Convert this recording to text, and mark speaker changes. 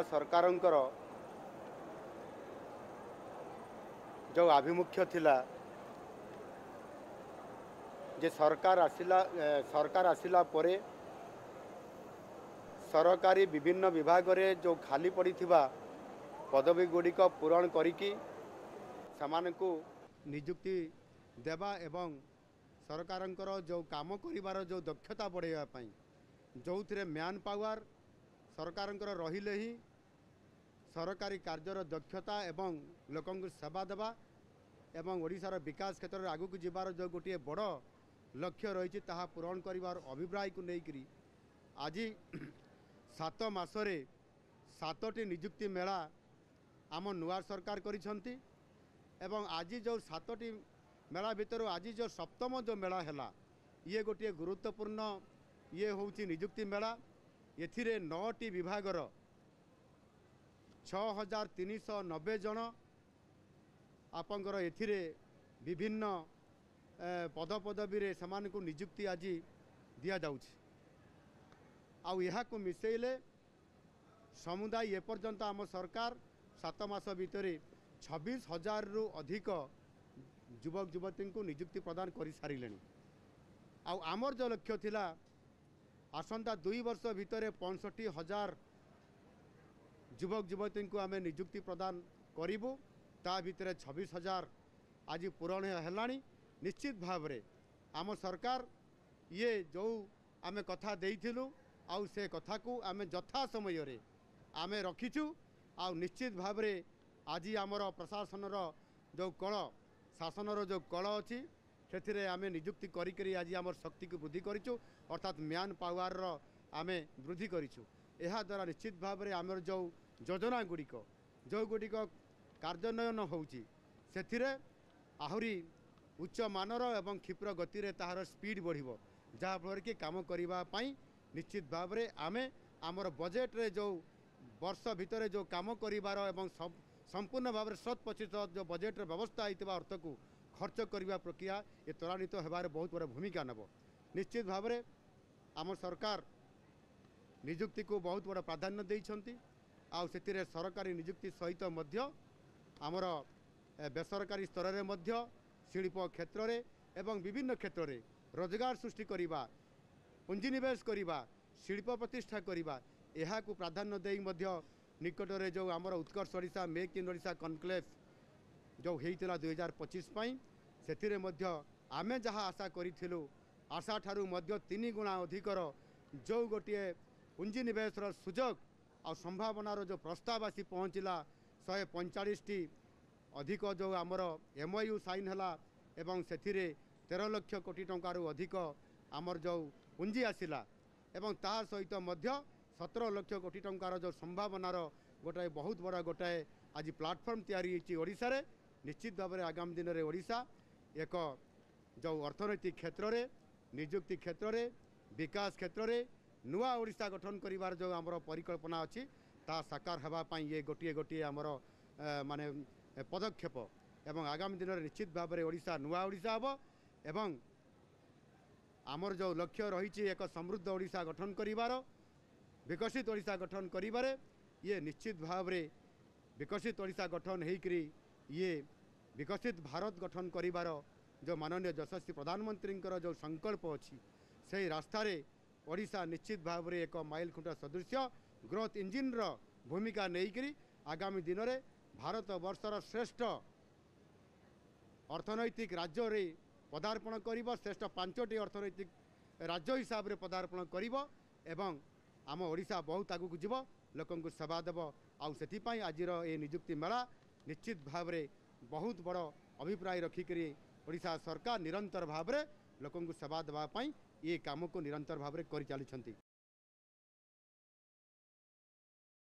Speaker 1: सरकारंकर जो आभिमुख्य थिला जे सरकार आसिला परे सरकारी विभिन्न विभाग रे जो खाली पड़ी थिबा पदवी गुड़िक पूरण करिकी समानकु नियुक्ति देवा एवं सरकारंकर जो काम करिवार जो दक्षता बढ़ावा पई जो थिरे मैन पावर सरकारंकर रहिले ही सरकारी कार्यर दक्षता एवं लोकंकु सेवा देवा एवं ओडिशार विकास क्षेत्र में आगू जीवार जो गोटे बड़ लक्ष्य रही ताहा पूरण करिवार अभिप्राय को लेकरी आज 7 मासरे 7टी नियुक्ति मेला आम नुआ सरकार करिसंती एवं आज जो 7टी मेला भितर आज जो सप्तम जो मेला है ये गोटे गुरुत्वपूर्ण ये होची नियुक्ति मेला एथिरे 9टी विभागर 6390 जन आपंकर एथिरे विभिन्न पदपदवी रे समान को नियुक्ति आज दिया जाउछ आउ यहाँ को मिसेले समुदाय एपर्यंत आम सरकार 7 मास भितर 26,000 रु अधिक युवक युवती को नियुक्ति प्रदान कर सारे आमर जो लक्ष्य थिला आसंता 2 वर्ष भितर 65,000 युवक युवती को आम नियुक्ति प्रदान करूँ ता भितर 26,000 आज पूरण है निश्चित भाव रे आम सरकार ये जो आम कथा देइथिलु आउ से कथा को आम यथा समय रे आम रखीचु आउ निश्चित भाव रे आज आमर प्रशासन जो कल शासन जो कल अच्छी से आम नियुक्ति करी आज आम शक्ति को वृद्धि करूँ अर्थात मैन पावर आम वृद्धि करूँ यह द्वारा निश्चित भाव में आमर जो योजना गुड़िक जो गुड़िक कार्यान्वयन होउची से आहुरी उच्च मानर एवं क्षिप्र गति रे ताहार स्पीड बढ़िबो जहाँफल कि काम करने निश्चित भाव में आमे आमर बजेट रे जो वर्ष भितर जो काम करिवार एवं संपूर्ण भाव में 100% जो बजेट रे व्यवस्था होता अर्थ को खर्च करने प्रक्रिया ये त्वरान्वित होबार बहुत बड़ा भूमिका नेब निश्चित भाव में आम सरकार नियुक्ति को बहुत बड़ा प्राधान्य देइछंती आउ सेतिरे सरकारी नियुक्ति सहित मध्य आमर बेसरकारी स्तर में मध्य शिल्प क्षेत्र रे एवं विभिन्न क्षेत्र रे रोजगार सृष्टि करिबा पुंजीनिवेश करिबा शिल्प प्रतिष्ठा करिबा एहा को प्राधान्य देई मध्य निकट रे जो आमर Utkarsh Odisha make in Odisha conclave जो हेइतिला 2025 पई सेतिरे मध्य आमे जहाँ आशा करिथिलु आशा ठारू मध्य 3 गुणा अधिकर जो गोटे पुंजीनिवेश सुजोग और संभावनार जो प्रस्ताव आसी पहुँचला 145टी अधिक जो आमर MOU साइन है एवं से 13 लाख कोटी टंकारु अधिक आमर जो पुंजी आसिला एवं ता सहित मध्य 17 लाख कोटी टंकार जो संभावनार गोटाए बहुत बड़ा गोटाए आज प्लाटफर्म तैयारी ओडिशा रे निश्चित भाव में आगामी दिन में ओडिशा एक जो अर्थनैतिक क्षेत्र में नियुक्ति क्षेत्र में विकास क्षेत्र में नुआ ओडिशा गठन करिवार जो आमर परिकल्पना अच्छी ता साकार होगापाई ये गोटे गोटे आमर माने पदक्षेप एवं आगामी दिन में निश्चित भाव में ओडिशा नुआ ओडिशा हम एवं आमर जो लक्ष्य रही एक समृद्ध ओडिशा गठन करिवार विकसित ओडिशा गठन करिवारे ये निश्चित भाव में विकसित ओडिशा गठन होकरी ये विकसित भारत गठन करिवार जो माननीय यशस्वी प्रधानमंत्री जो संकल्प अच्छी से रास्तार ओडिशा निश्चित भाव में एक माइल खुंटा सदृश ग्रोथ इंजिन रो भूमिका नहीं आगामी दिन में भारत वर्षर श्रेष्ठ अर्थनैतिक राज्य रे पदार्पण करिबो श्रेष्ठ 5टी अर्थनैतिक राज्य हिसाब रे पदार्पण करिबो एवं आम ओडिशा बहुत आगू जीव लोकंकु सेवा देव आउ सेथिपाई आजिर ए नियुक्ति मेला निश्चित भाव में बहुत बड़ अभिप्राय रखिकरी ओडिशा सरकार निरंतर भाव में लोकंकु सेवा देवाई ये काम को निरंतर भाव में कर चली।